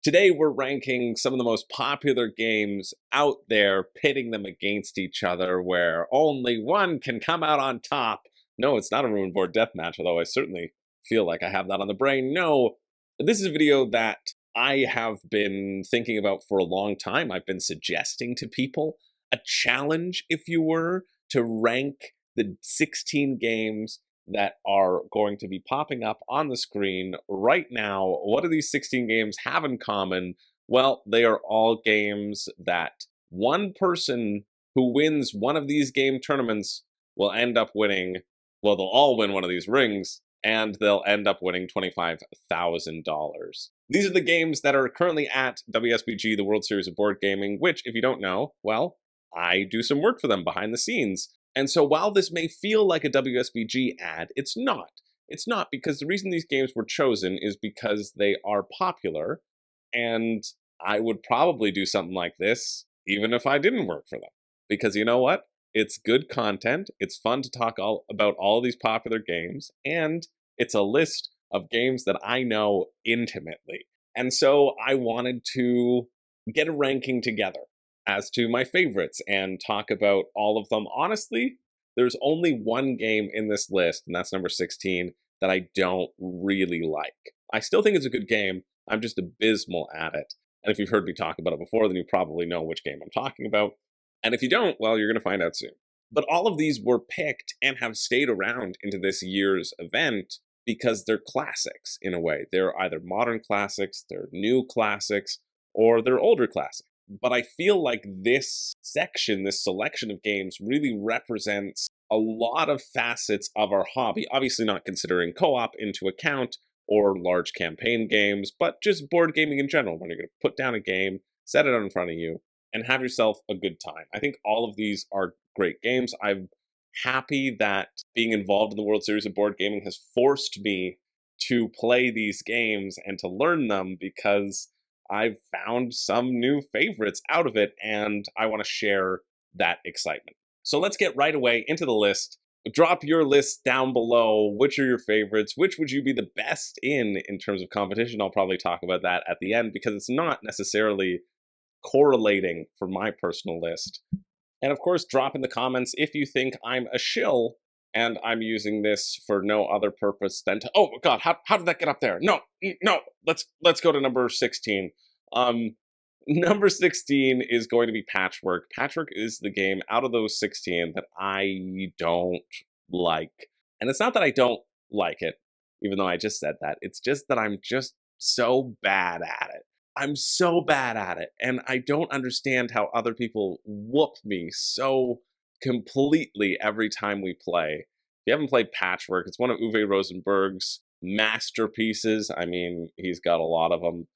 Today we're ranking some of the most popular games out there, pitting them against each other, where only one can come out on top. No, it's not a Ruin Board deathmatch, although I certainly feel like I have that on the brain. No, this is a video that I have been thinking about for a long time. I've been suggesting to people a challenge, if you were, to rank the 16 games that are going to be popping up on the screen right now. What do these 16 games have in common? Well, they are all games that one person who wins one of these game tournaments will end up winning, well, they'll all win one of these rings, and they'll end up winning $25,000. These are the games that are currently at WSBG, the World Series of Board Gaming, which, if you don't know, well, I do some work for them behind the scenes. And so while this may feel like a WSBG ad, it's not. It's not, because the reason these games were chosen is because they are popular, and I would probably do something like this even if I didn't work for them. Because you know what? It's good content, it's fun to talk about all of these popular games, and it's a list of games that I know intimately. And so I wanted to get a ranking together as to my favorites and talk about all of them. Honestly, there's only one game in this list, and that's number 16, that I don't really like. I still think it's a good game, I'm just abysmal at it. And if you've heard me talk about it before, then you probably know which game I'm talking about. And if you don't, well, you're going to find out soon. But all of these were picked and have stayed around into this year's event because they're classics in a way. They're either modern classics, they're new classics, or they're older classics. But I feel like this section, this selection of games, really represents a lot of facets of our hobby. Obviously not considering co-op into account or large campaign games, but just board gaming in general, when you're going to put down a game, set it in front of you, and have yourself a good time. I think all of these are great games. I'm happy that being involved in the World Series of Board Gaming has forced me to play these games and to learn them, because I've found some new favorites out of it, and I want to share that excitement. So let's get right away into the list. Drop your list down below. Which are your favorites? Which would you be the best in terms of competition? I'll probably talk about that at the end, because it's not necessarily correlating for my personal list. And of course, drop in the comments if you think I'm a shill and I'm using this for no other purpose than to, oh god, how did that get up there? No, let's go to number 16. Number 16 is going to be Patchwork. Patchwork is the game out of those 16 that I don't like. And it's not that I don't like it, even though I just said that. It's just that I'm just so bad at it. I'm so bad at it, and I don't understand how other people whoop me so completely every time we play. If you haven't played Patchwork, it's one of Uwe Rosenberg's masterpieces. I mean, he's got a lot of them.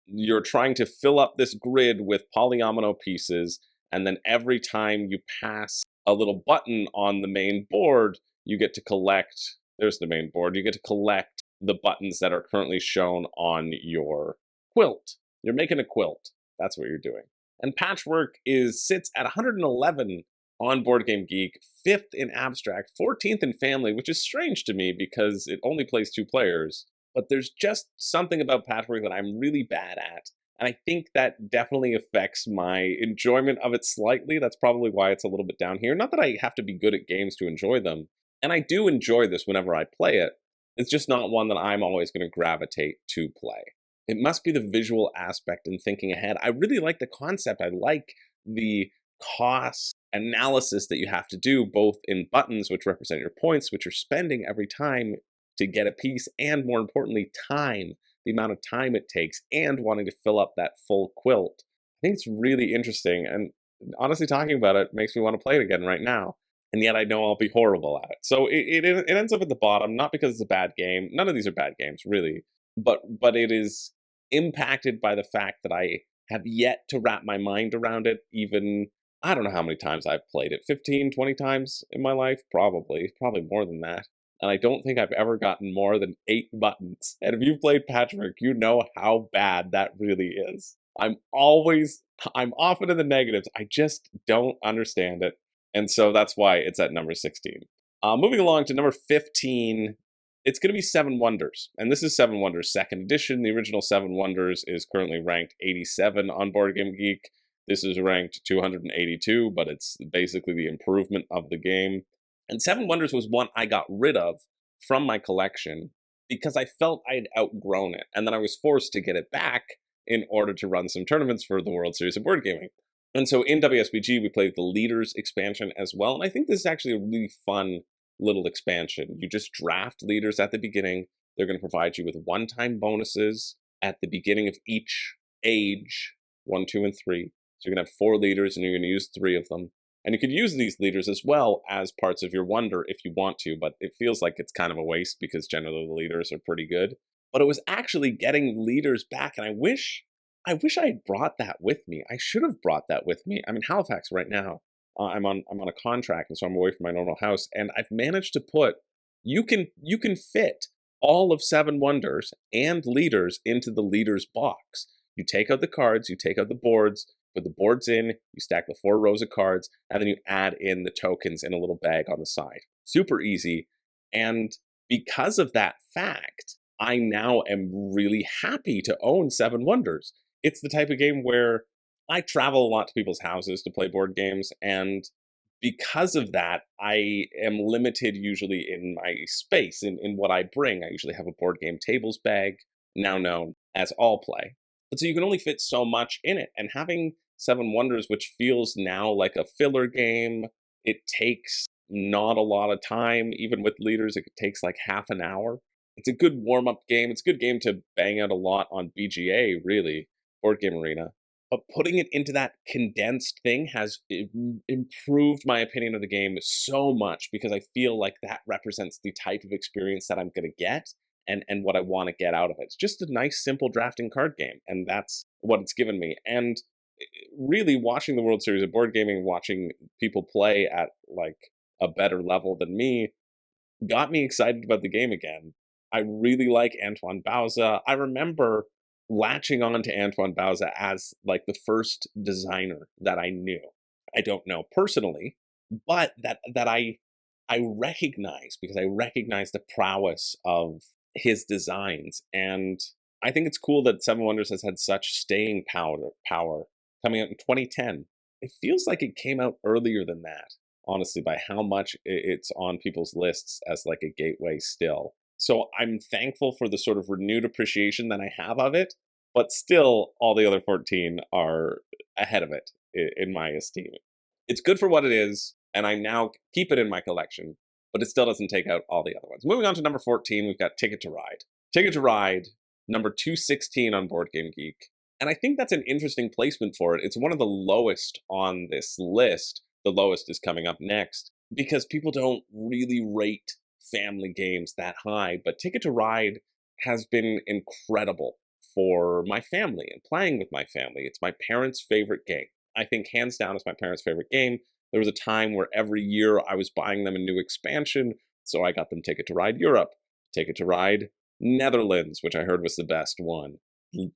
You're trying to fill up this grid with polyomino pieces, and then every time you pass a little button on the main board, you get to collect, there's the main board, you get to collect the buttons that are currently shown on your quilt. You're making a quilt. That's what you're doing. And Patchwork sits at 111 on Board Game Geek, 5th in Abstract, 14th in Family, which is strange to me because it only plays 2 players. But there's just something about Patchwork that I'm really bad at. And I think that definitely affects my enjoyment of it slightly. That's probably why it's a little bit down here. Not that I have to be good at games to enjoy them. And I do enjoy this whenever I play it. It's just not one that I'm always going to gravitate to play. It must be the visual aspect and thinking ahead. I really like the concept. I like the cost analysis that you have to do, both in buttons, which represent your points, which you're spending every time to get a piece, and more importantly, time, the amount of time it takes, and wanting to fill up that full quilt. I think it's really interesting, and honestly, talking about it makes me want to play it again right now. And yet I know I'll be horrible at it. So it ends up at the bottom, not because it's a bad game. None of these are bad games, really. But it is impacted by the fact that I have yet to wrap my mind around it. Even, I don't know how many times I've played it, 15, 20 times in my life, probably more than that. And I don't think I've ever gotten more than 8 buttons. And if you've played Patchwork, you know how bad that really is. I'm often in the negatives. I just don't understand it. And so that's why it's at number 16. Moving along to number 15, It's going to be Seven Wonders, and this is Seven Wonders Second Edition. The original Seven Wonders is currently ranked 87 on Board Game Geek. This is ranked 282, but it's basically the improvement of the game. And Seven Wonders was one I got rid of from my collection because I felt I'd outgrown it, and then I was forced to get it back in order to run some tournaments for the World Series of Board Gaming. And so in WSBG, we played the Leaders expansion as well, and I think this is actually a really fun little expansion. You just draft leaders at the beginning. They're going to provide you with one-time bonuses at the beginning of each age, 1, 2, and 3. So you're going to have 4 leaders, and you're going to use 3 of them. And you could use these leaders as well as parts of your wonder if you want to, but it feels like it's kind of a waste because generally the leaders are pretty good. But it was actually getting leaders back, and I wish I had brought that with me. I should have brought that with me. I'm in Halifax right now. I'm on a contract, and so I'm away from my normal house, and I've managed to put you can fit all of Seven Wonders and leaders into the leaders box. You take out the cards, you take out the boards, put the boards in, you stack the 4 rows of cards, and then you add in the tokens in a little bag on the side. Super easy, and because of that fact, I now am really happy to own Seven Wonders. It's the type of game where I travel a lot to people's houses to play board games, and because of that, I am limited usually in my space, in what I bring. I usually have a board game tables bag, now known as All Play. But so you can only fit so much in it, and having Seven Wonders, which feels now like a filler game, it takes not a lot of time. Even with leaders, it takes like half an hour. It's a good warm-up game. It's a good game to bang out a lot on BGA, really, Board Game Arena. But putting it into that condensed thing has improved my opinion of the game so much because I feel like that represents the type of experience that I'm going to get and what I want to get out of it. It's just a nice, simple drafting card game, and that's what it's given me. And really watching the World Series of Board Gaming, watching people play at like a better level than me, got me excited about the game again. I really like Antoine Bauza. I remember latching on to Antoine Bauza as like the first designer that I knew. I don't know personally, but that I recognize because I recognize the prowess of his designs, and I think it's cool that Seven Wonders has had such staying power coming out in 2010. It feels like it came out earlier than that, honestly, by how much it's on people's lists as like a gateway still. So I'm thankful for the sort of renewed appreciation that I have of it, but still all the other 14 are ahead of it in my esteem. It's good for what it is, and I now keep it in my collection, but it still doesn't take out all the other ones. Moving on to number 14, we've got Ticket to Ride. Ticket to Ride, number 216 on Board Game Geek. And I think that's an interesting placement for it. It's one of the lowest on this list. The lowest is coming up next, because people don't really rate family games that high, but Ticket to Ride has been incredible for my family and playing with my family. It's my parents' favorite game. I think hands down it's my parents' favorite game. There was a time where every year I was buying them a new expansion, so I got them Ticket to Ride Europe, Ticket to Ride Netherlands, which I heard was the best one,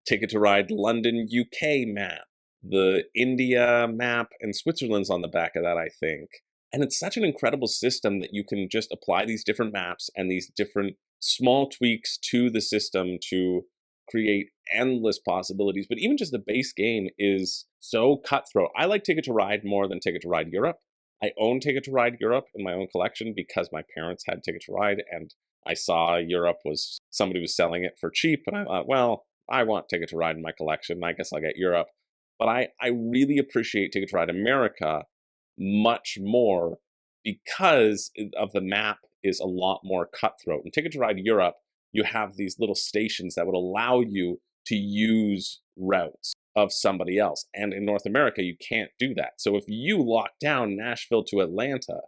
Ticket to Ride London, UK map, the India map, and Switzerland's on the back of that, I think. And it's such an incredible system that you can just apply these different maps and these different small tweaks to the system to create endless possibilities. But even just the base game is so cutthroat. I like Ticket to Ride more than Ticket to Ride Europe. I own Ticket to Ride Europe in my own collection because my parents had Ticket to Ride, and I saw Europe was somebody was selling it for cheap, and I thought, well, I want Ticket to Ride in my collection. I guess I'll get Europe. But I really appreciate Ticket to Ride America much more because of the map is a lot more cutthroat. In Ticket to Ride Europe, you have these little stations that would allow you to use routes of somebody else. And in North America, you can't do that. So if you lock down Nashville to Atlanta,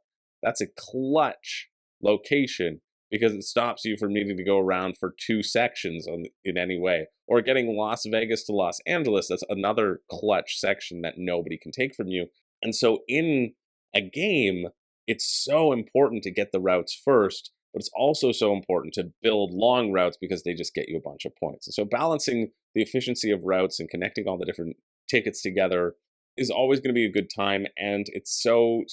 that's a clutch location because it stops you from needing to go around for 2 sections in any way. Or getting Las Vegas to Los Angeles, that's another clutch section that nobody can take from you. And so in a game, it's so important to get the routes first, but it's also so important to build long routes because they just get you a bunch of points. And so balancing the efficiency of routes and connecting all the different tickets together is always going to be a good time, and it's so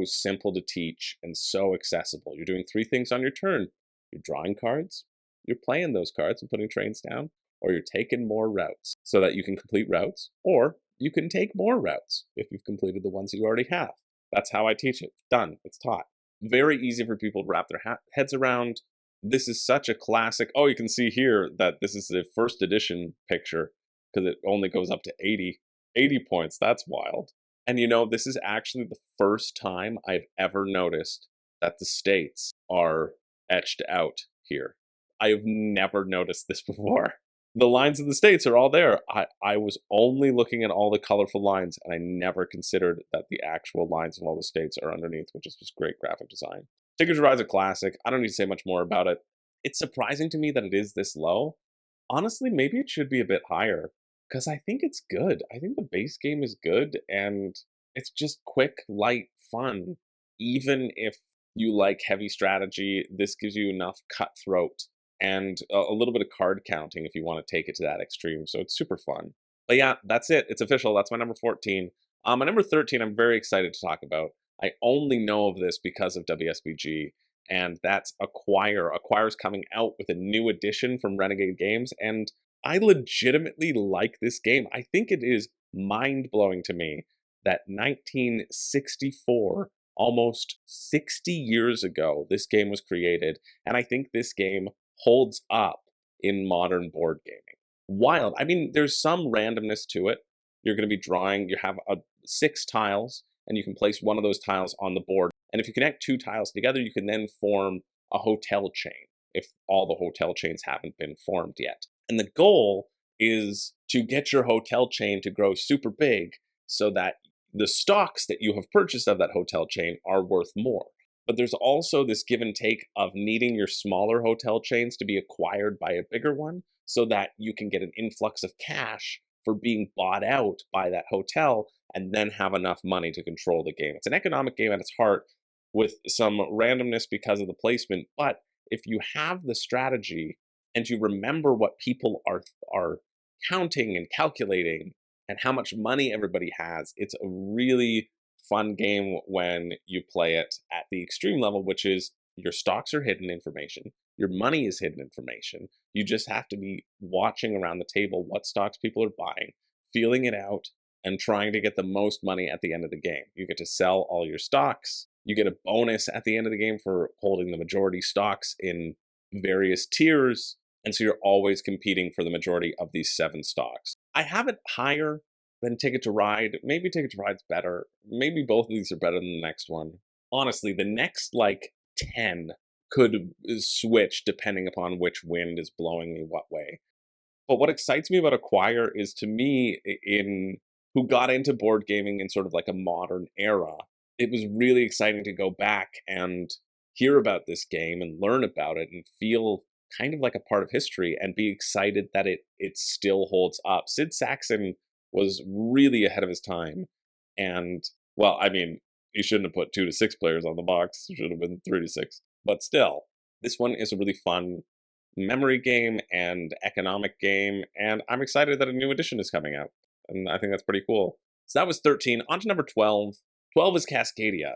simple to teach and so accessible. You're doing 3 things on your turn. You're drawing cards, you're playing those cards and putting trains down, or you're taking more routes so that you can complete routes, or you can take more routes if you've completed the ones that you already have. That's how I teach it. Done. It's taught. Very easy for people to wrap their heads around. This is such a classic. Oh, you can see here that this is the first edition picture because it only goes up to 80 points. That's wild. And this is actually the first time I've ever noticed that the states are etched out here. I have never noticed this before. The lines of the states are all there. I was only looking at all the colorful lines, and I never considered that the actual lines of all the states are underneath, which is just great graphic design. Ticket to Ride's a classic. I don't need to say much more about it. It's surprising to me that it is this low. Honestly, maybe it should be a bit higher, because I think it's good. I think the base game is good, and it's just quick, light, fun. Even if you like heavy strategy, this gives you enough cutthroat and a little bit of card counting if you want to take it to that extreme. So it's super fun. But yeah, that's it. It's official. That's my number 14. My number 13, I'm very excited to talk about. I only know of this because of WSBG, and that's Acquire. Acquire's coming out with a new edition from Renegade Games, and I legitimately like this game. I think it is mind-blowing to me that 1964, almost 60 years ago, this game was created, and I think this game holds up in modern board gaming. Wild. I mean, there's some randomness to it. You're going to be drawing, you have 6 tiles, and you can place one of those tiles on the board. And if you connect 2 tiles together, you can then form a hotel chain, if all the hotel chains haven't been formed yet. And the goal is to get your hotel chain to grow super big so that the stocks that you have purchased of that hotel chain are worth more. But there's also this give and take of needing your smaller hotel chains to be acquired by a bigger one so that you can get an influx of cash for being bought out by that hotel and then have enough money to control the game. It's an economic game at its heart with some randomness because of the placement, but if you have the strategy and you remember what people are counting and calculating and how much money everybody has, it's a really fun game when you play it at the extreme level, which is your stocks are hidden information, your money is hidden information. You just have to be watching around the table what stocks people are buying, feeling it out, and trying to get the most money at the end of the game. You get to sell all your stocks. You get a bonus at the end of the game for holding the majority stocks in various tiers. And so you're always competing for the majority of these 7 stocks. I have it higher than Ticket to Ride. Maybe Ticket to Ride's better. Maybe both of these are better than the next one. Honestly, the next 10 could switch depending upon which wind is blowing me what way. But what excites me about Acquire is, to me, who got into board gaming in sort of a modern era, it was really exciting to go back and hear about this game and learn about it and feel kind of like a part of history and be excited that it still holds up. Sid Saxon was really ahead of his time. And, well, I mean, he shouldn't have put 2 to 6 players on the box. It should have been 3 to 6. But still, this one is a really fun memory game and economic game. And I'm excited that a new edition is coming out. And I think that's pretty cool. So that was 13. On to number 12. 12 is Cascadia.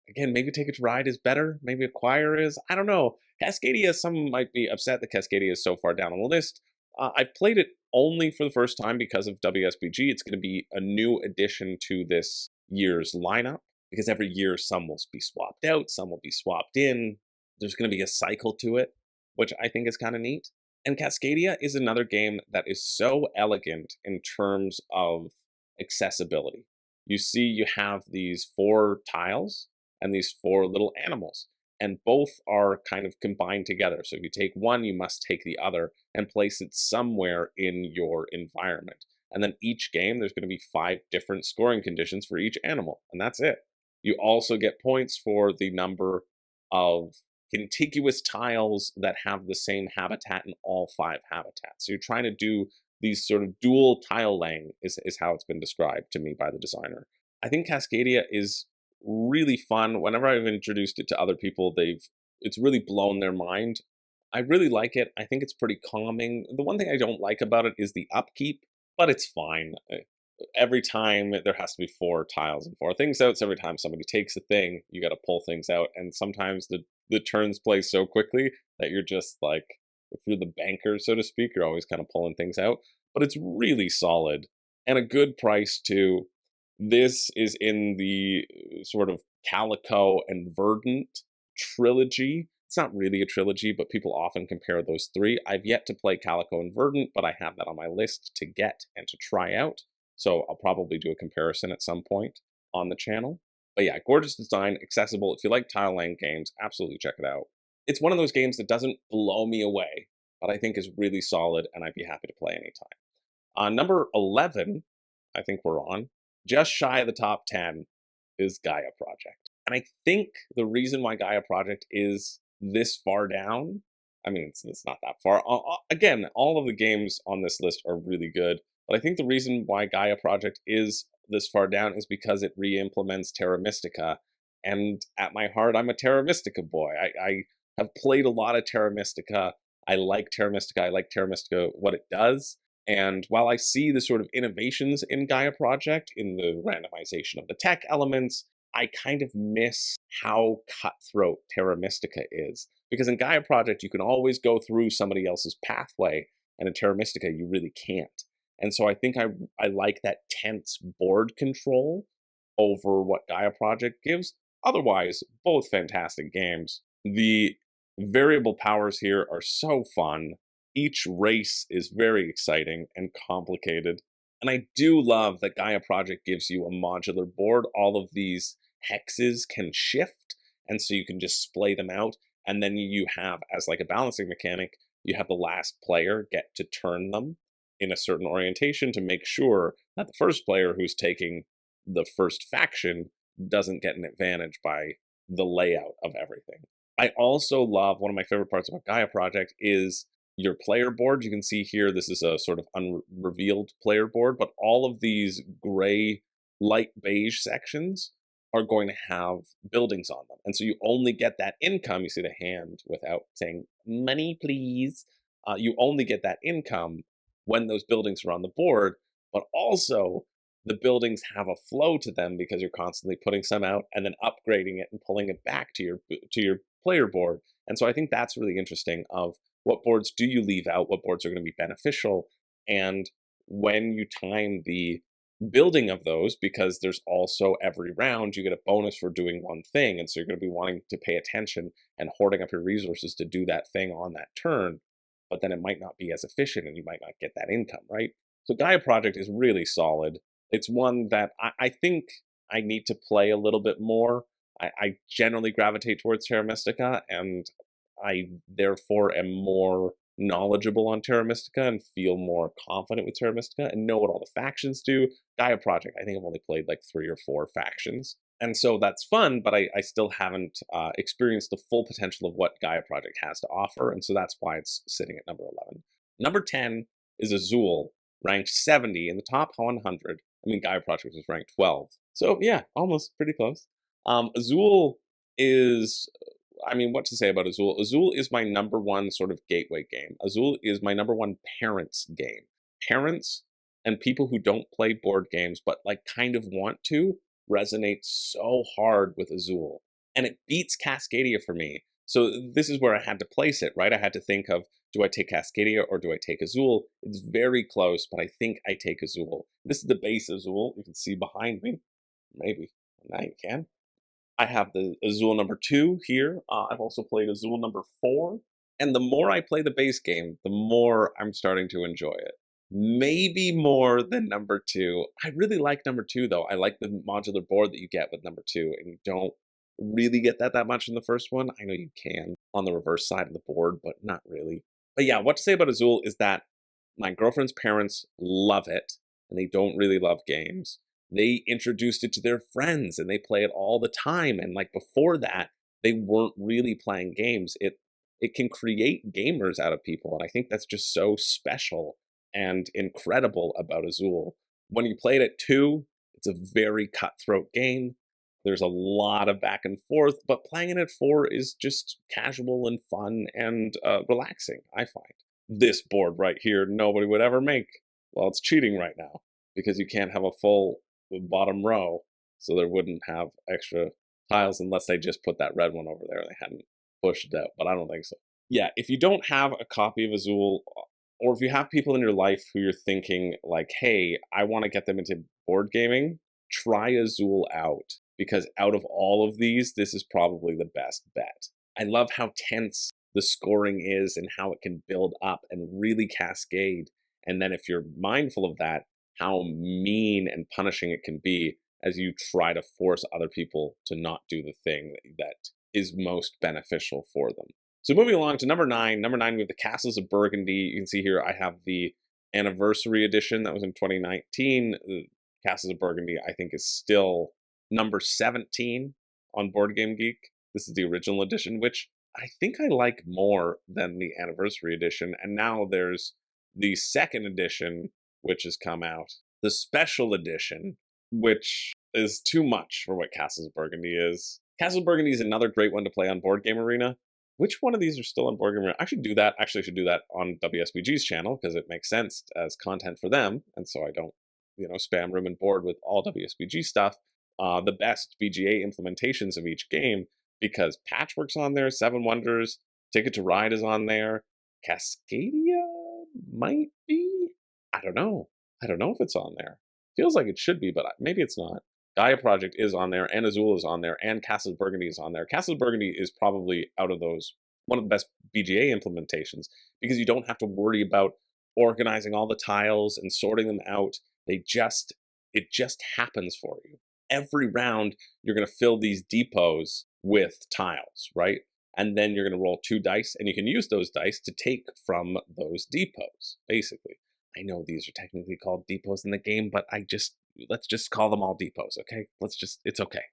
Again, maybe Ticket to Ride is better. Maybe Acquire is. I don't know. Cascadia, some might be upset that Cascadia is so far down on the list. I've played it only for the first time because of WSBG. It's going to be a new addition to this year's lineup, because every year some will be swapped out, some will be swapped in. There's going to be a cycle to it, which I think is kind of neat. And Cascadia is another game that is so elegant in terms of accessibility. You see, you have these 4 tiles and these 4 little animals, and both are kind of combined together. So if you take one, you must take the other and place it somewhere in your environment. And then each game, there's going to be 5 different scoring conditions for each animal, and that's it. You also get points for the number of contiguous tiles that have the same habitat in all 5 habitats. So you're trying to do these sort of dual tile laying is how it's been described to me by the designer. I think Cascadia is really fun. Whenever I've introduced it to other people, it's really blown their mind. I really like it. I think it's pretty calming. The one thing I don't like about it is the upkeep, but it's fine. every time there has to be 4 tiles and 4 things out. So every time somebody takes a thing, you got to pull things out. And sometimes the turns play so quickly that you're just like, if you're the banker, so to speak, you're always kind of pulling things out. But it's really solid and a good price too. This is in the sort of Calico and Verdant trilogy. It's not really a trilogy, but people often compare those 3. I've yet to play Calico and Verdant, but I have that on my list to get and to try out. So I'll probably do a comparison at some point on the channel. But yeah, gorgeous design, accessible. If you like tile laying games, absolutely check it out. It's one of those games that doesn't blow me away, but I think is really solid, and I'd be happy to play anytime. Number 11, I think we're on, just shy of the top 10, is Gaia Project. And I think the reason why Gaia Project is this far down, I mean, it's not that far. Again, all of the games on this list are really good, but I think the reason why Gaia Project is this far down is because it re-implements Terra Mystica. And at my heart, I'm a Terra Mystica boy. I have played a lot of Terra Mystica. I like Terra Mystica. I like Terra Mystica, what it does. And while I see the sort of innovations in Gaia Project, in the randomization of the tech elements, I kind of miss how cutthroat Terra Mystica is. Because in Gaia Project, you can always go through somebody else's pathway, and in Terra Mystica, you really can't. And so I think I like that tense board control over what Gaia Project gives. Otherwise, both fantastic games. The variable powers here are so fun. Each race is very exciting and complicated. And I do love that Gaia Project gives you a modular board. All of these hexes can shift, and so you can just splay them out. And then you have, as like a balancing mechanic, you have the last player get to turn them in a certain orientation to make sure that the first player who's taking the first faction doesn't get an advantage by the layout of everything. I also love, one of my favorite parts about Gaia Project is your player board. You can see here, this is a sort of unrevealed player board, but all of these gray, light beige sections are going to have buildings on them. And so you only get that income, you see the hand without saying, money please, you only get that income when those buildings are on the board, but also the buildings have a flow to them because you're constantly putting some out and then upgrading it and pulling it back to your player board. And so I think that's really interesting of what boards do you leave out, what boards are going to be beneficial, and when you time the building of those, because there's also every round you get a bonus for doing one thing, and so you're going to be wanting to pay attention and hoarding up your resources to do that thing on that turn, but then it might not be as efficient and you might not get that income, right? So Gaia Project is really solid. It's one that I think I need to play a little bit more. I generally gravitate towards Terra Mystica, and I therefore am more knowledgeable on Terra Mystica and feel more confident with Terra Mystica and know what all the factions do. Gaia Project, I think I've only played like 3 or 4 factions. And so that's fun, but I still haven't experienced the full potential of what Gaia Project has to offer, and so that's why it's sitting at number 11. Number 10 is Azul, ranked 70 in the top 100. I mean, Gaia Project was ranked 12. So yeah, almost pretty close. Azul is, I mean, what to say about Azul? Azul is my number 1 sort of gateway game. Azul is my number 1 parents game. Parents and people who don't play board games but like kind of want to resonate so hard with Azul. And it beats Cascadia for me. So this is where I had to place it, right? I had to think of, do I take Cascadia or do I take Azul? It's very close, but I think I take Azul. This is the base Azul. You can see behind me. Maybe. Now you can. I have the Azul number 2 here. I've also played Azul number 4. And the more I play the base game, the more I'm starting to enjoy it. Maybe more than number 2. I really like number 2, though. I like the modular board that you get with number 2, and you don't really get that much in the first one. I know you can on the reverse side of the board, but not really. But yeah, what to say about Azul is that my girlfriend's parents love it, and they don't really love games. They introduced it to their friends, and they play it all the time. And like before that, they weren't really playing games. It can create gamers out of people, and I think that's just so special and incredible about Azul. When you play it at 2, it's a very cutthroat game. There's a lot of back and forth, but playing it at 4 is just casual and fun and relaxing, I find. This board right here, nobody would ever make. Well, it's cheating right now. because you can't have a full bottom row, so there wouldn't have extra tiles unless they just put that red one over there. They hadn't pushed it out, but I don't think so. Yeah, if you don't have a copy of Azul, or if you have people in your life who you're thinking like, hey, I want to get them into board gaming, try Azul out, because out of all of these, this is probably the best bet. I love how tense the scoring is and how it can build up and really cascade. And then if you're mindful of that, how mean and punishing it can be as you try to force other people to not do the thing that is most beneficial for them. So moving along to number 9. Number 9, we have the Castles of Burgundy. You can see here I have the anniversary edition that was in 2019. The Castles of Burgundy, I think, is still number 17 on Board Game Geek. This is the original edition, which I think I like more than the anniversary edition. And now there's the second edition, which has come out. The special edition, which is too much for what Castles of Burgundy is. Castles of Burgundy is another great one to play on Board Game Arena. Which one of these are still on Board Game Arena? I should do that. Actually, I should do that on WSBG's channel because it makes sense as content for them. And so I don't, spam room and board with all WSBG stuff. The best BGA implementations of each game, because Patchwork's on there, Seven Wonders, Ticket to Ride is on there, Cascadia might be? I don't know. I don't know if it's on there. Feels like it should be, but maybe it's not. Gaia Project is on there, and Azul is on there, and Castle of Burgundy is on there. Castle of Burgundy is probably, out of those, one of the best BGA implementations, because you don't have to worry about organizing all the tiles and sorting them out. It just happens for you. Every round, you're going to fill these depots with tiles, right? And then you're going to roll 2 dice, and you can use those dice to take from those depots, basically. I know these are technically called depots in the game, but let's just call them all depots, okay? It's okay.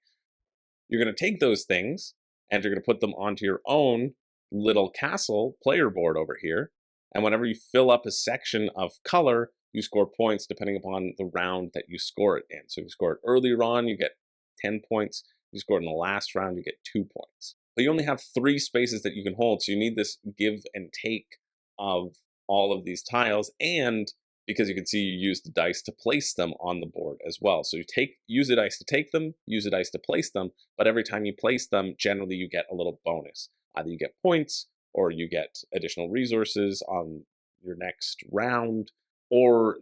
You're going to take those things, and you're going to put them onto your own little castle player board over here. And whenever you fill up a section of color, you score points depending upon the round that you score it in. So if you score it earlier on, you get 10 points. If you score it in the last round, you get 2 points. But you only have 3 spaces that you can hold, so you need this give and take of all of these tiles, and because you can see you use the dice to place them on the board as well. So you use the dice to take them, use the dice to place them, but every time you place them, generally you get a little bonus. Either you get points, or you get additional resources on your next round, or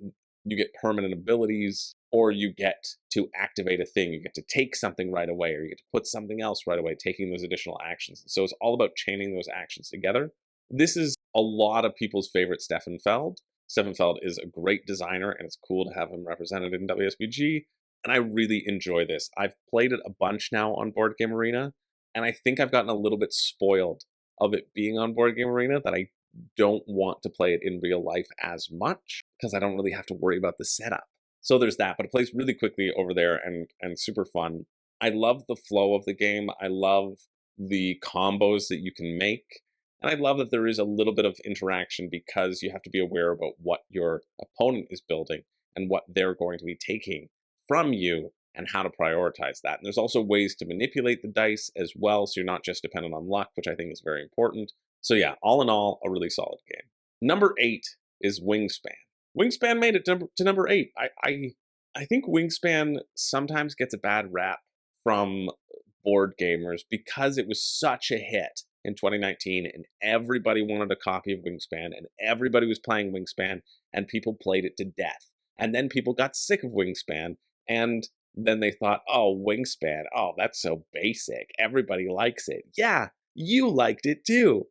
you get permanent abilities, or you get to activate a thing. You get to take something right away, or you get to put something else right away, taking those additional actions. So it's all about chaining those actions together. This is a lot of people's favorite Stefan Feld. Stefan Feld is a great designer, and it's cool to have him represented in WSBG, and I really enjoy this. I've played it a bunch now on Board Game Arena, and I think I've gotten a little bit spoiled of it being on Board Game Arena, that I don't want to play it in real life as much, because I don't really have to worry about the setup. So there's that, but it plays really quickly over there and super fun. I love the flow of the game. I love the combos that you can make. And I love that there is a little bit of interaction, because you have to be aware about what your opponent is building and what they're going to be taking from you and how to prioritize that. And there's also ways to manipulate the dice as well, so you're not just dependent on luck, which I think is very important. So yeah, all in all, a really solid game. Number 8 is Wingspan. Wingspan made it to number 8. I think Wingspan sometimes gets a bad rap from board gamers because it was such a hit in 2019, and everybody wanted a copy of Wingspan, and everybody was playing Wingspan, and people played it to death. And then people got sick of Wingspan, and then they thought, oh, Wingspan, oh, that's so basic. Everybody likes it. Yeah, you liked it too.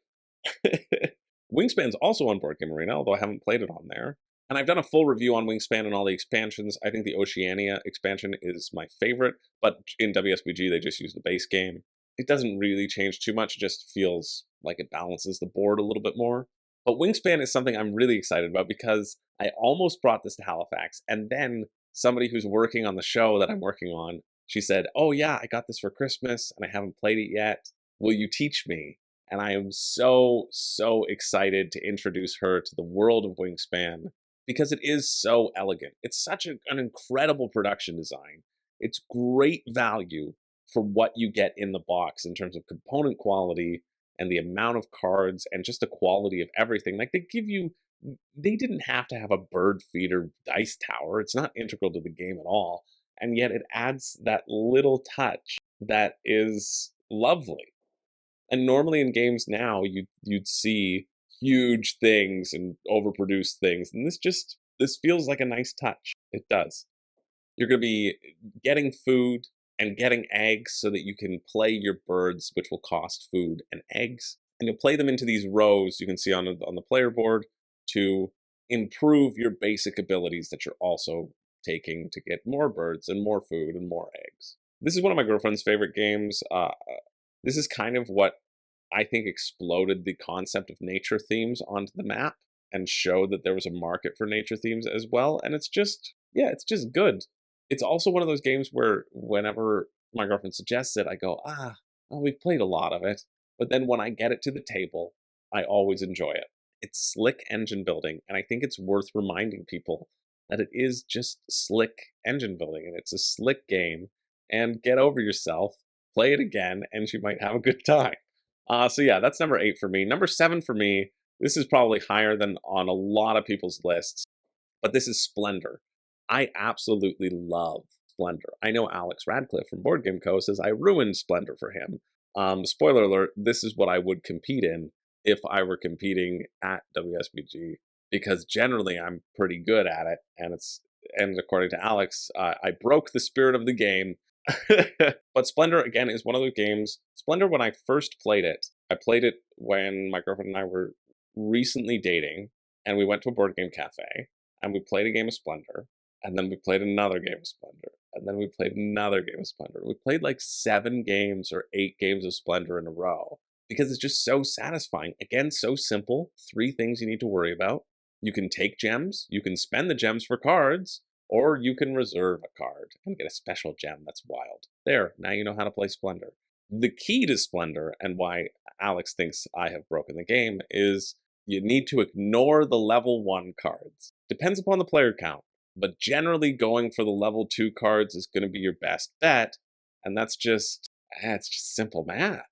Wingspan's also on Board Game Arena, although I haven't played it on there. And I've done a full review on Wingspan and all the expansions. I think the Oceania expansion is my favorite, but in WSBG, they just use the base game. It doesn't really change too much, it just feels like it balances the board a little bit more. But Wingspan is something I'm really excited about, because I almost brought this to Halifax, and then somebody who's working on the show that I'm working on, she said, oh yeah, I got this for Christmas, and I haven't played it yet. Will you teach me? And I am so excited to introduce her to the world of Wingspan, because it is so elegant. It's such an incredible production design. It's great value for what you get in the box in terms of component quality and the amount of cards and just the quality of everything. Like, they give you they didn't have to have a bird feeder dice tower. It's not integral to the game at all. And yet it adds that little touch that is lovely. And normally in games now, you'd see huge things and overproduced things, and this feels like a nice touch. It does. You're going to be getting food and getting eggs so that you can play your birds, which will cost food and eggs. And you'll play them into these rows you can see on the player board to improve your basic abilities that you're also taking to get more birds and more food and more eggs. This is one of my girlfriend's favorite games. This is kind of what I think exploded the concept of nature themes onto the map and showed that there was a market for nature themes as well. And it's just, yeah, it's just good. It's also one of those games where whenever my girlfriend suggests it, I go, well, we've played a lot of it. But then when I get it to the table, I always enjoy it. It's slick engine building, and I think it's worth reminding people that it is just slick engine building, and it's a slick game, and get over yourself, play it again, and you might have a good time. So yeah, that's number 8 for me. Number 7 for me, this is probably higher than on a lot of people's lists, but this is Splendor. I absolutely love Splendor. I know Alex Radcliffe from Board Game Co. says I ruined Splendor for him. Spoiler alert, this is what I would compete in if I were competing at WSBG, because generally I'm pretty good at it, and according to Alex, I broke the spirit of the game. But Splendor, again, is one of those games. Splendor, when I first played it, I played it when my girlfriend and I were recently dating, and we went to a board game cafe, and we played a game of Splendor, and then we played another game of Splendor, and then we played another game of Splendor. We played like 7 games or 8 games of Splendor in a row, because it's just so satisfying. Again, so simple. 3 things you need to worry about. You can take gems, you can spend the gems for cards, or you can reserve a card and get a special gem. That's wild. There, now you know how to play Splendor. The key to Splendor, and why Alex thinks I have broken the game, is you need to ignore the level 1 cards. Depends upon the player count, but generally going for the level 2 cards is going to be your best bet, and it's just simple math,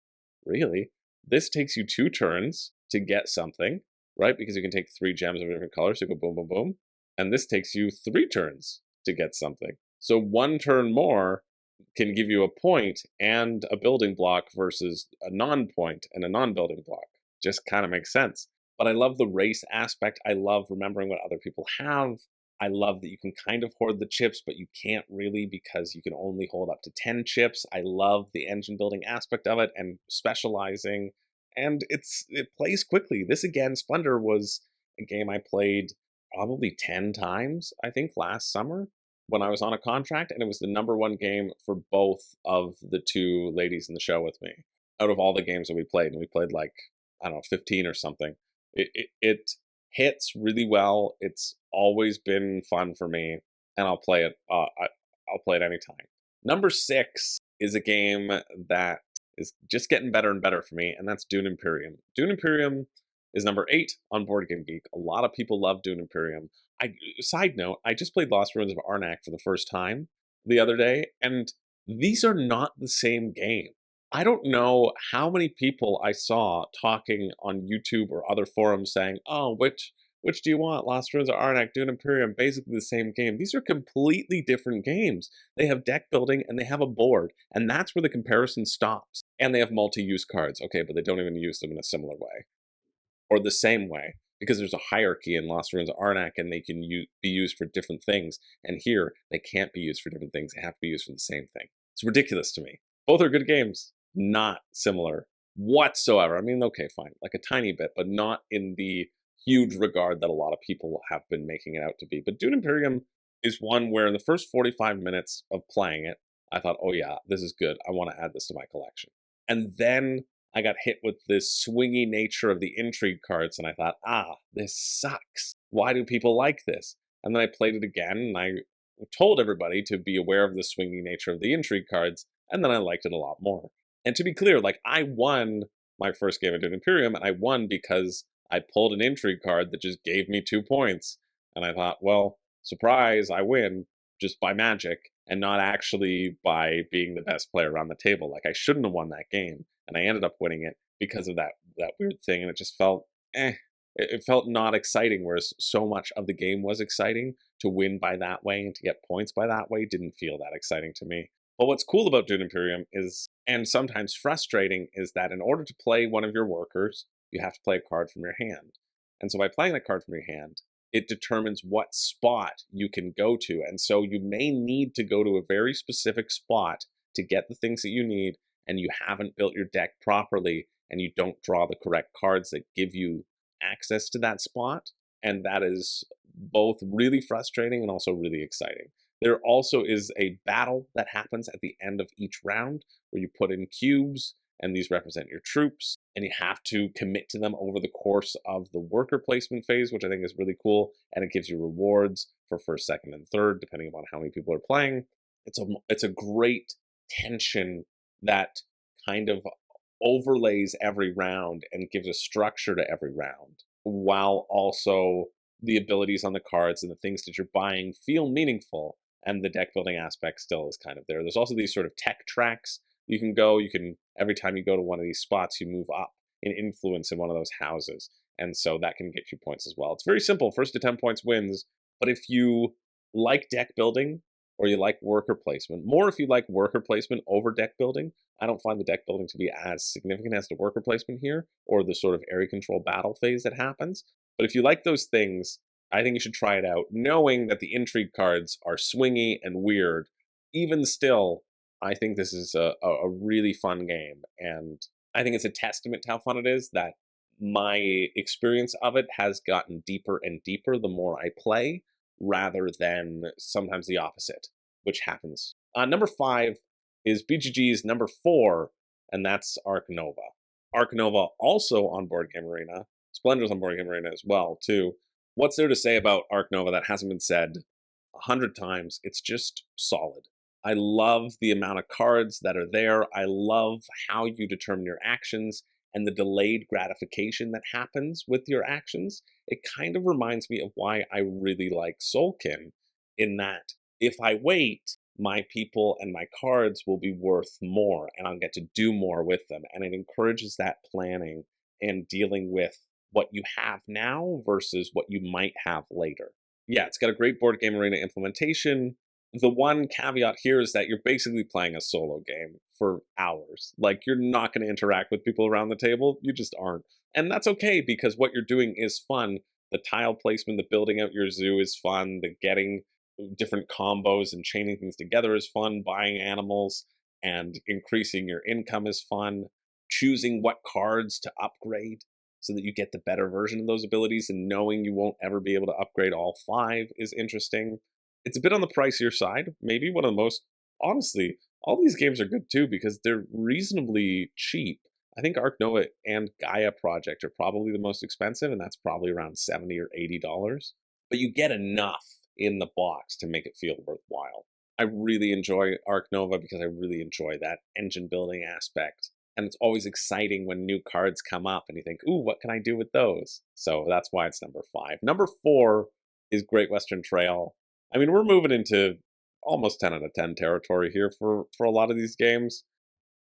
really. This takes you 2 turns to get something, right? Because you can take 3 gems of different colors, so you go boom, boom, boom. And this takes you 3 turns to get something. So 1 turn more can give you a point and a building block versus a non-point and a non-building block. Just kind of makes sense. But I love the race aspect. I love remembering what other people have. I love that you can kind of hoard the chips, but you can't really because you can only hold up to 10 chips. I love the engine building aspect of it and specializing. And it plays quickly. This, again, Splendor was a game I played probably 10 times, I think, last summer when I was on a contract, and it was the number 1 game for both of the 2 ladies in the show with me out of all the games that we played. And we played like, I don't know, 15 or something. It hits really well. It's always been fun for me, and I'll play it. I'll play it anytime. Number 6 is a game that is just getting better and better for me, and that's Dune Imperium. Dune Imperium is number 8 on Board Game Geek. A lot of people love Dune Imperium. Side note, I just played Lost Ruins of Arnak for the first time the other day, and these are not the same game. I don't know how many people I saw talking on YouTube or other forums saying, oh, which do you want? Lost Ruins of Arnak, Dune Imperium, basically the same game. These are completely different games. They have deck building and they have a board, and that's where the comparison stops. And they have multi-use cards. Okay, but they don't even use them in a similar way or the same way, because there's a hierarchy in Lost Ruins of Arnak, and they can be used for different things. And here, they can't be used for different things. They have to be used for the same thing. It's ridiculous to me. Both are good games. Not similar whatsoever. I mean, okay, fine, like a tiny bit, but not in the huge regard that a lot of people have been making it out to be. But Dune Imperium is one where in the first 45 minutes of playing it, I thought, oh yeah, this is good. I want to add this to my collection. And then I got hit with this swingy nature of the intrigue cards, and I thought, this sucks. Why do people like this? And then I played it again, and I told everybody to be aware of the swingy nature of the intrigue cards, and then I liked it a lot more. And to be clear, like, I won my first game of Dune Imperium, and I won because I pulled an intrigue card that just gave me 2 points. And I thought, well, surprise, I win just by magic and not actually by being the best player around the table. Like, I shouldn't have won that game, and I ended up winning it because of that weird thing, and it just felt, It felt not exciting, whereas so much of the game was exciting. To win by that way and to get points by that way didn't feel that exciting to me. But what's cool about Dune Imperium is, and sometimes frustrating, is that in order to play one of your workers, you have to play a card from your hand. And so by playing that card from your hand, it determines what spot you can go to. And so you may need to go to a very specific spot to get the things that you need, and you haven't built your deck properly, and you don't draw the correct cards that give you access to that spot. And that is both really frustrating and also really exciting. There also is a battle that happens at the end of each round where you put in cubes, and these represent your troops, and you have to commit to them over the course of the worker placement phase, which I think is really cool, and it gives you rewards for first, second, and third, depending upon how many people are playing. It's a great tension that kind of overlays every round and gives a structure to every round, while also the abilities on the cards and the things that you're buying feel meaningful, and the deck building aspect still is kind of there. There's also these sort of tech tracks you can go. Every time you go to one of these spots, you move up in influence in one of those houses, and so that can get you points as well. It's very simple. First to 10 points wins. But if you like deck building or you like worker placement, more if you like worker placement over deck building, I don't find the deck building to be as significant as the worker placement here, or the sort of area control battle phase that happens. But if you like those things, I think you should try it out, knowing that the intrigue cards are swingy and weird. Even still, I think this is a really fun game, and I think it's a testament to how fun it is that my experience of it has gotten deeper and deeper the more I play, rather than sometimes the opposite, which happens. Number 5 is BGG's number 4, and that's Ark Nova. Ark Nova also on Board Game Arena. Splendor's on Board Game Arena as well, too. What's there to say about Ark Nova that hasn't been said 100 times? It's just solid. I love the amount of cards that are there. I love how you determine your actions and the delayed gratification that happens with your actions. It kind of reminds me of why I really like Soulkin, in that if I wait, my people and my cards will be worth more, and I'll get to do more with them. And it encourages that planning and dealing with what you have now versus what you might have later. Yeah, it's got a great Board Game Arena implementation. The one caveat here is that you're basically playing a solo game for hours. Like, you're not going to interact with people around the table. You just aren't. And that's okay, because what you're doing is fun. The tile placement, the building out your zoo is fun. The getting different combos and chaining things together is fun. Buying animals and increasing your income is fun. Choosing what cards to upgrade so that you get the better version of those abilities, and knowing you won't ever be able to upgrade all 5 is interesting. It's a bit on the pricier side, maybe one of the most, honestly, all these games are good too because they're reasonably cheap. I think Ark Nova and Gaia Project are probably the most expensive, and that's probably around $70 or $80. But you get enough in the box to make it feel worthwhile. I really enjoy Ark Nova because I really enjoy that engine building aspect. And it's always exciting when new cards come up and you think, ooh, what can I do with those? So that's why it's number 5. Number 4 is Great Western Trail. I mean, we're moving into almost 10 out of 10 territory here for a lot of these games.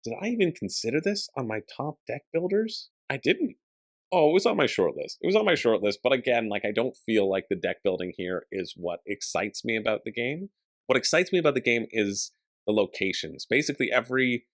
Did I even consider this on my top deck builders? I didn't. Oh, it was on my short list. It was on my short list, but again, like, I don't feel like the deck building here is what excites me about the game. What excites me about the game is the locations. Basically, every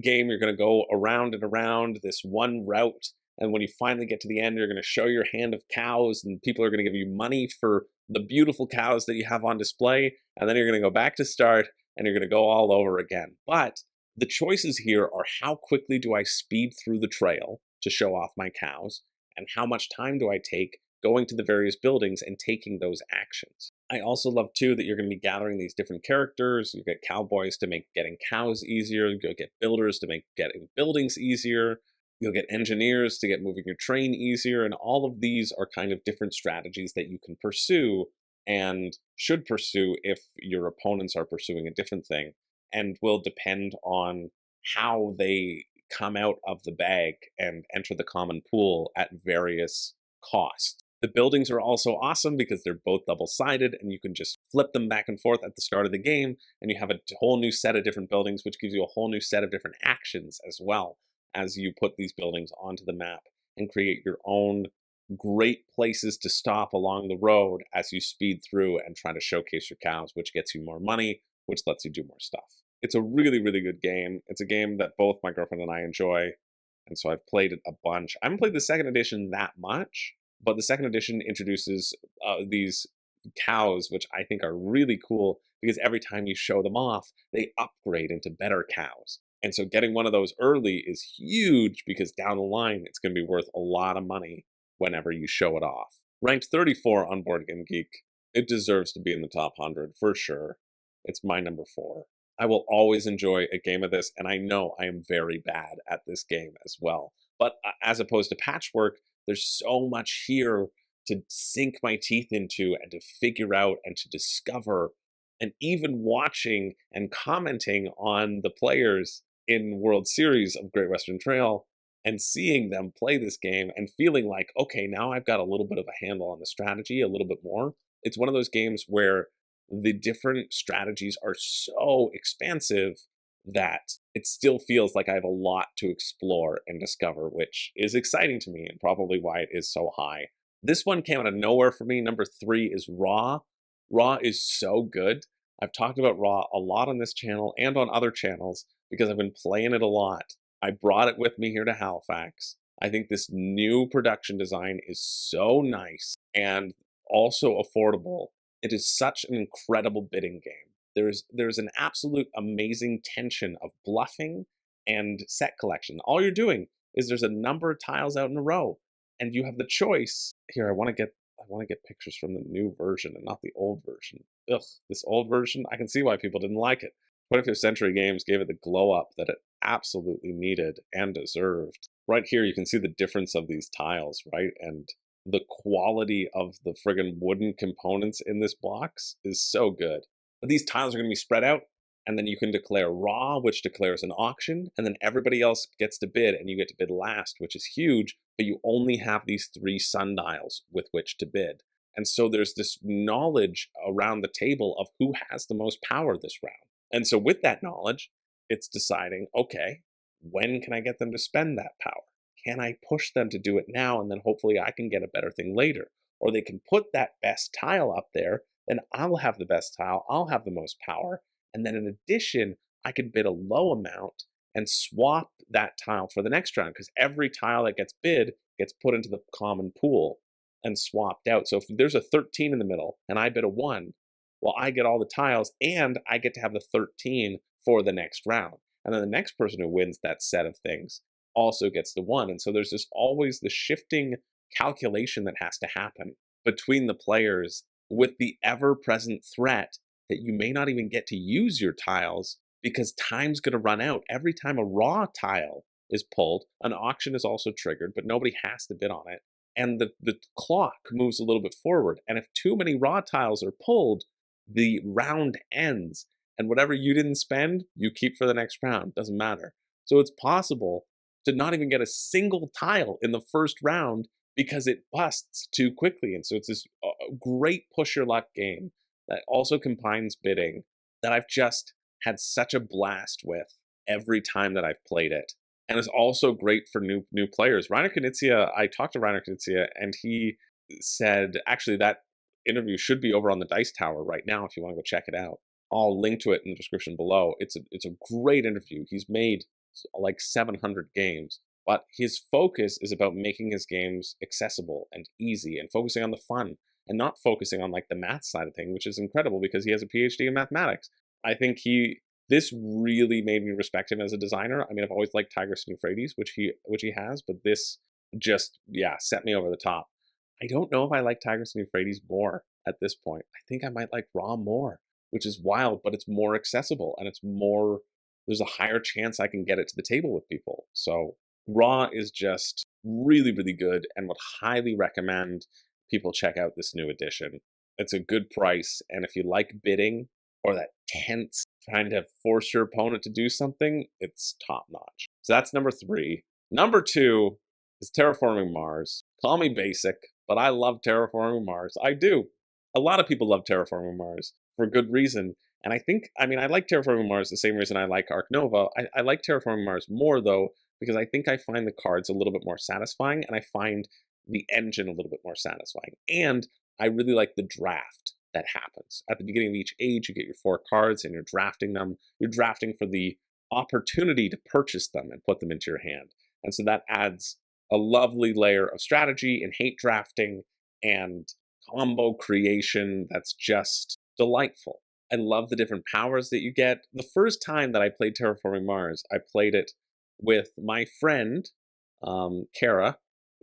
game you're going to go around and around this one route, and when you finally get to the end, you're going to show your hand of cows, and people are going to give you money for the beautiful cows that you have on display, and then you're going to go back to start, and you're going to go all over again. But the choices here are, how quickly do I speed through the trail to show off my cows, and how much time do I take going to the various buildings and taking those actions. I also love too that you're going to be gathering these different characters. You get cowboys to make getting cows easier. You'll get builders to make getting buildings easier. You'll get engineers to get moving your train easier. And all of these are kind of different strategies that you can pursue and should pursue if your opponents are pursuing a different thing, and will depend on how they come out of the bag and enter the common pool at various costs. The buildings are also awesome because they're both double-sided, and you can just flip them back and forth at the start of the game, and you have a whole new set of different buildings, which gives you a whole new set of different actions as well as you put these buildings onto the map and create your own great places to stop along the road as you speed through and try to showcase your cows, which gets you more money, which lets you do more stuff. It's a really, really good game. It's a game that both my girlfriend and I enjoy, and so I've played it a bunch. I haven't played the second edition that much, but the second edition introduces these cows, which I think are really cool because every time you show them off, they upgrade into better cows. And so getting one of those early is huge because down the line, it's going to be worth a lot of money whenever you show it off. Ranked 34 on Board Game Geek, it deserves to be in the top 100 for sure. It's my number 4. I will always enjoy a game of this, and I know I am very bad at this game as well. But as opposed to Patchwork, there's so much here to sink my teeth into and to figure out and to discover, and even watching and commenting on the players in World Series of Great Western Trail and seeing them play this game and feeling like, okay, now I've got a little bit of a handle on the strategy, a little bit more. It's one of those games where the different strategies are so expansive that it still feels like I have a lot to explore and discover, which is exciting to me and probably why it is so high. This one came out of nowhere for me. Number 3 is Raw. Raw is so good. I've talked about Raw a lot on this channel and on other channels because I've been playing it a lot. I brought it with me here to Halifax. I think this new production design is so nice and also affordable. It is such an incredible bidding game. There's an absolute amazing tension of bluffing and set collection. All you're doing is there's a number of tiles out in a row, and you have the choice. Here, I want to get pictures from the new version and not the old version. Ugh, this old version, I can see why people didn't like it. 25th Century Games gave it the glow up that it absolutely needed and deserved. Right here, you can see the difference of these tiles, right? And the quality of the friggin' wooden components in this box is so good. But these tiles are going to be spread out, and then you can declare raw, which declares an auction, and then everybody else gets to bid, and you get to bid last, which is huge, but you only have these 3 sundials with which to bid. And so there's this knowledge around the table of who has the most power this round. And so with that knowledge, it's deciding, okay, when can I get them to spend that power? Can I push them to do it now, and then hopefully I can get a better thing later? Or they can put that best tile up there, then I'll have the best tile, I'll have the most power, and then in addition, I can bid a low amount and swap that tile for the next round, because every tile that gets bid gets put into the common pool and swapped out. So if there's a 13 in the middle and I bid a 1, well, I get all the tiles and I get to have the 13 for the next round. And then the next person who wins that set of things also gets the 1. And so there's this always the shifting calculation that has to happen between the players, with the ever-present threat that you may not even get to use your tiles because time's going to run out. Every time a raw tile is pulled, an auction is also triggered, but nobody has to bid on it. And the clock moves a little bit forward. And if too many raw tiles are pulled, the round ends. And whatever you didn't spend, you keep for the next round. Doesn't matter. So it's possible to not even get a single tile in the first round because it busts too quickly. And so it's this great push your luck game that also combines bidding that I've just had such a blast with every time that I've played it. And it's also great for new players. Rainer Knizia, I talked to Rainer Knizia, and he said, actually, that interview should be over on the Dice Tower right now if you want to go check it out. I'll link to it in the description below. It's a great interview. He's made like 700 games, but his focus is about making his games accessible and easy and focusing on the fun and not focusing on like the math side of things, which is incredible because he has a PhD in mathematics. I think this really made me respect him as a designer. I mean, I've always liked Tigris and Euphrates, which he has, but this just, set me over the top. I don't know if I like Tigris and Euphrates more at this point. I think I might like Raw more, which is wild, but it's more accessible and there's a higher chance I can get it to the table with people. So Raw is just really, really good and would highly recommend people check out this new edition. It's a good price, and if you like bidding or that tense trying to force your opponent to do something, it's top notch. So that's number 3. Number 2 is Terraforming Mars. Call me basic, but I love Terraforming Mars. I do. A lot of people love Terraforming Mars for good reason. And I like Terraforming Mars the same reason I like Ark Nova. I like Terraforming Mars more, though, because I think I find the cards a little bit more satisfying, and I find the engine a little bit more satisfying. And I really like the draft that happens. At the beginning of each age, you get your 4 cards and you're drafting them. You're drafting for the opportunity to purchase them and put them into your hand. And so that adds a lovely layer of strategy and hate drafting and combo creation that's just delightful. I love the different powers that you get. The first time that I played Terraforming Mars, I played it with my friend, Kara,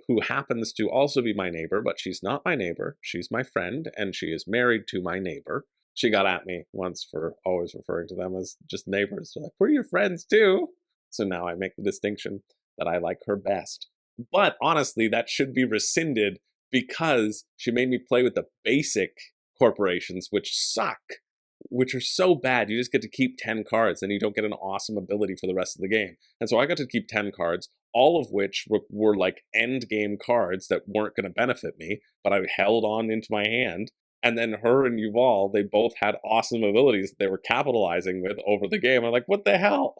who happens to also be my neighbor, but she's not my neighbor. She's my friend, and she is married to my neighbor. She got at me once for always referring to them as just neighbors. They're like, we're your friends too. So now I make the distinction that I like her best. But honestly, that should be rescinded because she made me play with the basic corporations, which suck, which are so bad. You just get to keep 10 cards and you don't get an awesome ability for the rest of the game. And so I got to keep 10 cards, all of which were like end game cards that weren't going to benefit me, but I held on into my hand. And then her and Yuval, they both had awesome abilities that they were capitalizing with over the game. I'm like, what the hell?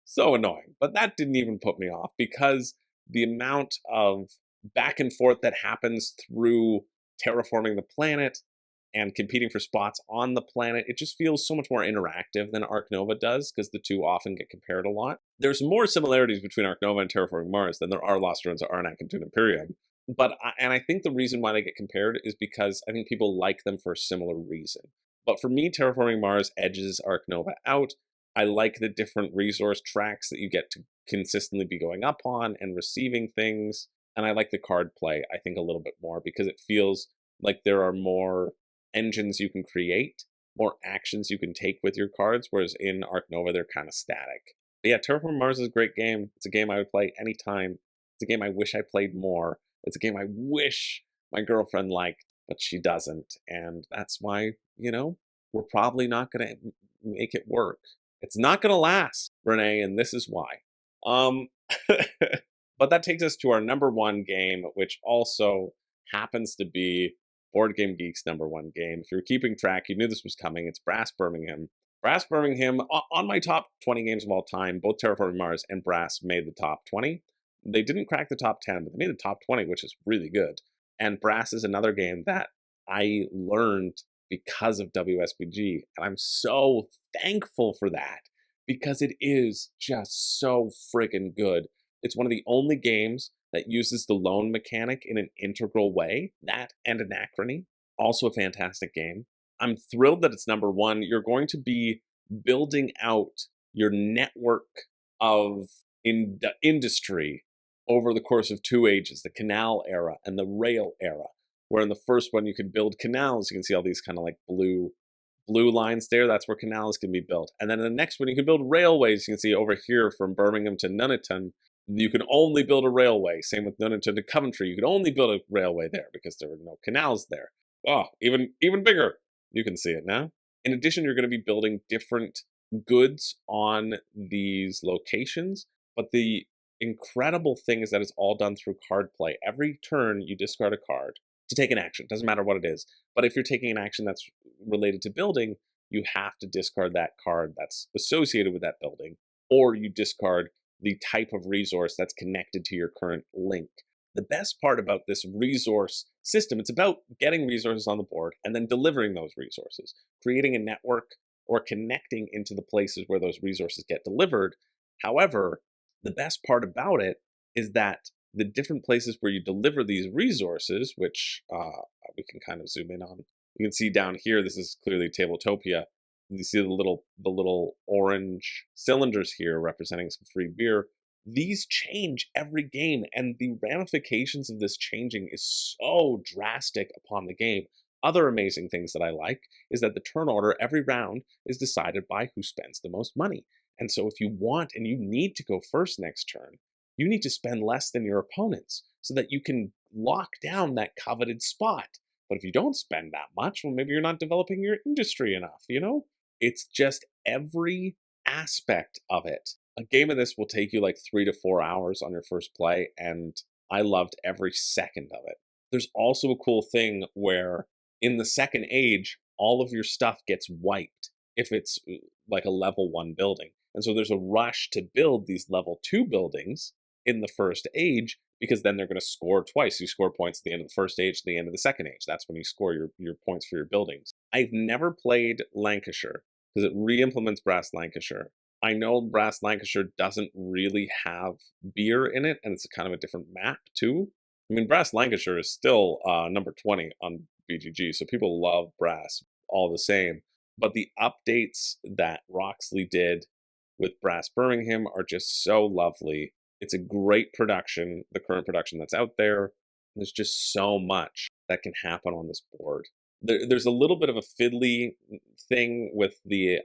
So annoying. But that didn't even put me off because the amount of back and forth that happens through terraforming the planet and competing for spots on the planet, it just feels so much more interactive than Ark Nova does because the two often get compared a lot. There's more similarities between Ark Nova and Terraforming Mars than there are Lost Ruins of Arnak and Dune Imperium. But I think the reason why they get compared is because I think people like them for a similar reason. But for me, Terraforming Mars edges Ark Nova out. I like the different resource tracks that you get to consistently be going up on and receiving things. And I like the card play, I think, a little bit more because it feels like there are more engines you can create, more actions you can take with your cards, whereas in Ark Nova, they're kind of static. But yeah, Terraforming Mars is a great game. It's a game I would play anytime. It's a game I wish I played more. It's a game I wish my girlfriend liked, but she doesn't. And that's why, we're probably not going to make it work. It's not going to last, Renee, and this is why. But that takes us to our number 1 game, which also happens to be Board Game Geek's number 1 game. If you're keeping track, you knew this was coming. It's Brass Birmingham. Brass Birmingham, on my top 20 games of all time, both Terraforming Mars and Brass made the top 20. They didn't crack the top 10, but they made the top 20, which is really good. And Brass is another game that I learned because of WSBG. And I'm so thankful for that because it is just so friggin' good. It's one of the only games that uses the loan mechanic in an integral way. That and Anachrony, also a fantastic game. I'm thrilled that it's number 1. You're going to be building out your network of industry over the course of 2 ages, the canal era and the rail era, where in the first one you can build canals. You can see all these kind of like blue lines there. That's where canals can be built. And then in the next one, you can build railways. You can see over here from Birmingham to Nuneaton, you can only build a railway. Same with Nuneaton to Coventry. You can only build a railway there because there were no canals there. Oh, even bigger. You can see it now. In addition, you're going to be building different goods on these locations, but the incredible thing is that it's all done through card play. Every turn, you discard a card to take an action. Doesn't matter what it is. But if you're taking an action that's related to building, you have to discard that card that's associated with that building, or you discard the type of resource that's connected to your current link. The best part about this resource system, it's about getting resources on the board and then delivering those resources, creating a network or connecting into the places where those resources get delivered. However, the best part about it is that the different places where you deliver these resources, which we can kind of zoom in on. You can see down here, this is clearly Tabletopia. You see the little orange cylinders here representing some free beer. These change every game, and the ramifications of this changing is so drastic upon the game. Other amazing things that I like is that the turn order every round is decided by who spends the most money. And so if you want and you need to go first next turn, you need to spend less than your opponents so that you can lock down that coveted spot. But if you don't spend that much, well, maybe you're not developing your industry enough, It's just every aspect of it. A game of this will take you like 3 to 4 hours on your first play, and I loved every second of it. There's also a cool thing where in the second age, all of your stuff gets wiped if it's like a level 1 building. And so there's a rush to build these level 2 buildings in the first age, because then they're going to score twice. You score points at the end of the first age, at the end of the second age. That's when you score your points for your buildings. I've never played Lancashire because it re-implements Brass Lancashire. I know Brass Lancashire doesn't really have beer in it, and it's kind of a different map too. I mean, Brass Lancashire is still number 20 on BGG, so people love Brass all the same. But the updates that Roxley did with Brass Birmingham are just so lovely. It's a great production, the current production that's out there. There's just so much that can happen on this board. There's a little bit of a fiddly thing with the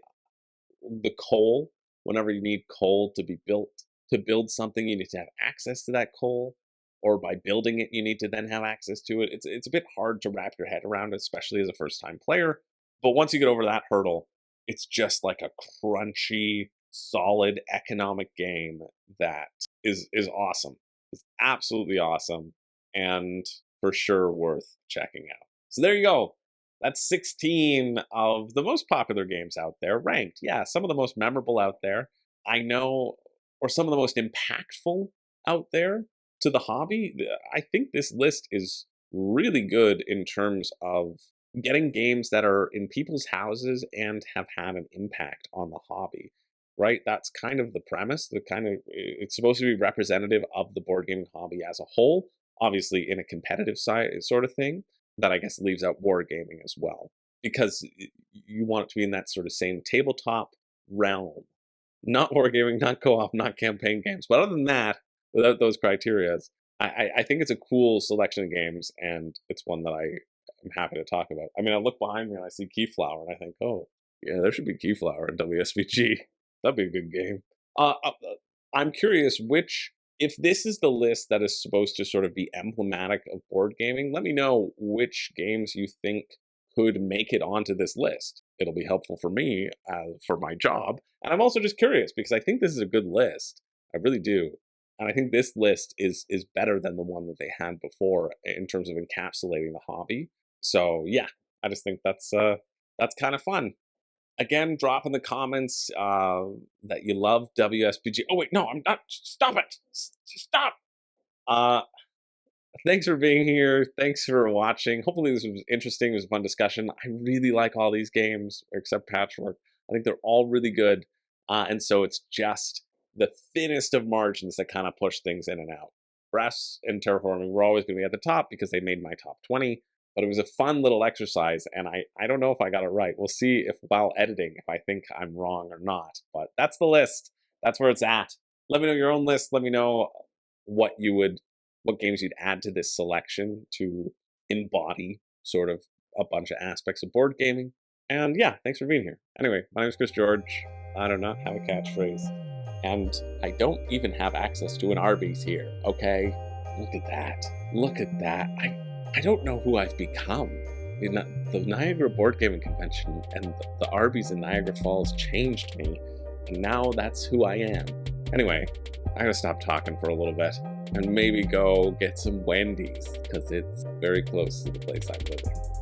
coal. Whenever you need coal to be built, to build something, you need to have access to that coal, or by building it, you need to then have access to it. It's a bit hard to wrap your head around, especially as a first-time player. But once you get over that hurdle, it's just like a crunchy, solid economic game that is awesome. It's absolutely awesome, and for sure worth checking out. So there you go. That's 16 of the most popular games out there, ranked. Yeah, some of the most memorable out there. I know, or some of the most impactful out there to the hobby. I think this list is really good in terms of getting games that are in people's houses and have had an impact on the hobby, right? That's kind of the premise. It's supposed to be representative of the board gaming hobby as a whole, obviously in a competitive side sort of thing. That I guess leaves out wargaming as well, because you want it to be in that sort of same tabletop realm. Not wargaming, not co-op, not campaign games. But other than that, without those criteria, I think it's a cool selection of games, and it's one that I am happy to talk about. I mean, I look behind me and I see Keyflower, and I think, oh, yeah, there should be Keyflower in WSBG. That'd be a good game. I'm curious if this is the list that is supposed to sort of be emblematic of board gaming, let me know which games you think could make it onto this list. It'll be helpful for me for my job. And I'm also just curious because I think this is a good list. I really do. And I think this list is better than the one that they had before in terms of encapsulating the hobby. So yeah, I just think that's kind of fun. Again, drop in the comments that you love WSBG. Oh, wait, no, I'm not. Stop it. Stop. Thanks for being here. Thanks for watching. Hopefully this was interesting. It was a fun discussion. I really like all these games, except Patchwork. I think they're all really good. And so it's just the thinnest of margins that kind of push things in and out. Brass and Terraforming were always going to be at the top because they made my top 20. But it was a fun little exercise, and I don't know if I got it right. We'll see if while editing, if I think I'm wrong or not. But that's the list. That's where it's at. Let me know your own list. Let me know what games you'd add to this selection to embody sort of a bunch of aspects of board gaming. And yeah, thanks for being here. Anyway, my name is Chris George. I do not have a catchphrase. And I don't even have access to an Arby's here, okay? Look at that. Look at that. I don't know who I've become. The Niagara Board Gaming Convention and the Arby's in Niagara Falls changed me, and now that's who I am. Anyway, I gotta stop talking for a little bit and maybe go get some Wendy's, because it's very close to the place I'm living.